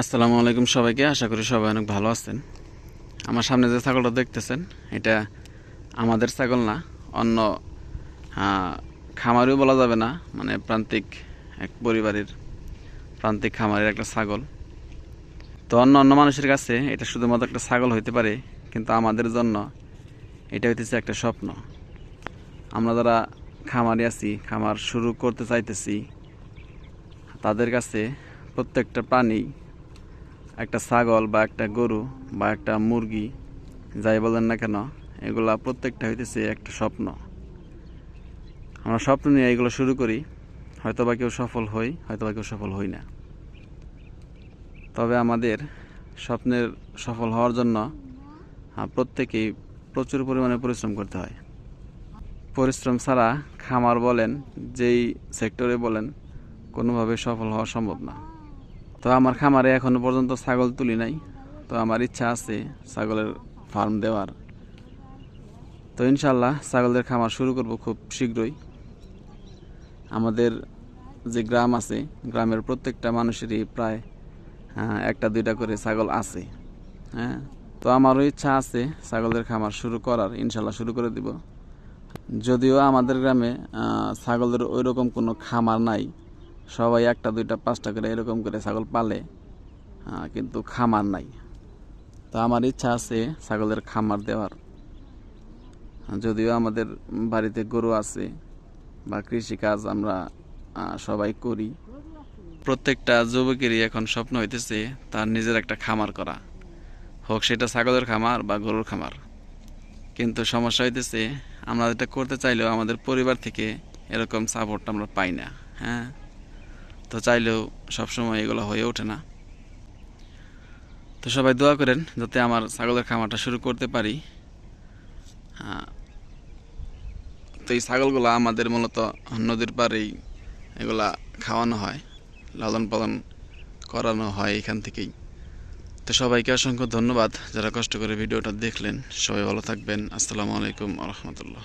আসসালামু আলাইকুম সবাইকে। আশা করি সবাই অনেক ভালো আছেন। আমার সামনে যে ছাগলটা দেখতেছেন, এটা আমাদের ছাগল না, অন্য খামারিও বলা যাবে না, মানে প্রান্তিক এক পরিবারের প্রান্তিক খামারের একটা ছাগল। তো অন্য অন্য মানুষের কাছে এটা শুধুমাত্র একটা ছাগল হইতে পারে, কিন্তু আমাদের জন্য এটা হইতেছে একটা স্বপ্ন। আমরা যারা খামারি আছি, খামার শুরু করতে চাইতেছি, তাদের কাছে প্রত্যেকটা প্রাণী, একটা ছাগল বা একটা গরু বা একটা মুরগি, যাই বলেন না কেন, এগুলা প্রত্যেকটা হইতেছে একটা স্বপ্ন। আমরা স্বপ্ন নিয়ে এগুলো শুরু করি, হয়তো বা কেউ সফল হই, হয়তো বা কেউ সফল হই না। তবে আমাদের স্বপ্নের সফল হওয়ার জন্য প্রত্যেকেই প্রচুর পরিমাণে পরিশ্রম করতে হয়। পরিশ্রম ছাড়া খামার বলেন, যেই সেক্টরে বলেন, কোনোভাবে সফল হওয়া সম্ভব না। তো আমার খামারে এখনো পর্যন্ত ছাগল তুলি নাই। তো আমার ইচ্ছা আছে ছাগলের ফার্ম দেওয়ার। তো ইনশাল্লাহ ছাগলের খামার শুরু করব খুব শীঘ্রই। আমাদের যে গ্রাম আছে, গ্রামের প্রত্যেকটা মানুষেরই প্রায় একটা দুইটা করে ছাগল আছে। হ্যাঁ, তো আমারও ইচ্ছা আছে ছাগলের খামার শুরু করার, ইনশাল্লাহ শুরু করে দিব। যদিও আমাদের গ্রামে ছাগলের ওই রকম কোনো খামার নাই, সবাই একটা দুইটা পাঁচটা করে এরকম করে ছাগল পালে, কিন্তু খামার নাই। তো আমার ইচ্ছা আছে ছাগলের খামার দেওয়ার। যদিও আমাদের বাড়িতে গরু আছে বা কৃষিকাজ আমরা সবাই করি, প্রত্যেকটা যুবকেরই এখন স্বপ্ন হইতেছে তার নিজের একটা খামার করা, হোক সেটা ছাগলের খামার বা গরুর খামার। কিন্তু সমস্যা হইতেছে, আমরা এটা করতে চাইলেও আমাদের পরিবার থেকে এরকম সাপোর্ট আমরা পাই না। হ্যাঁ, তো চাইলেও সবসময় এগুলো হয়ে ওঠে না। তো সবাই দোয়া করেন যাতে আমার ছাগলের খামারটা শুরু করতে পারি। তো এই ছাগলগুলো আমাদের মূলত নদীর পাড়েই এগুলা খাওয়ানো হয়, লালন পালন করানো হয় এখান থেকেই। তো সবাইকে অসংখ্য ধন্যবাদ যারা কষ্ট করে ভিডিওটা দেখলেন। সবাই ভালো থাকবেন। আসসালামু আলাইকুম ওয়া রাহমাতুল্লাহ।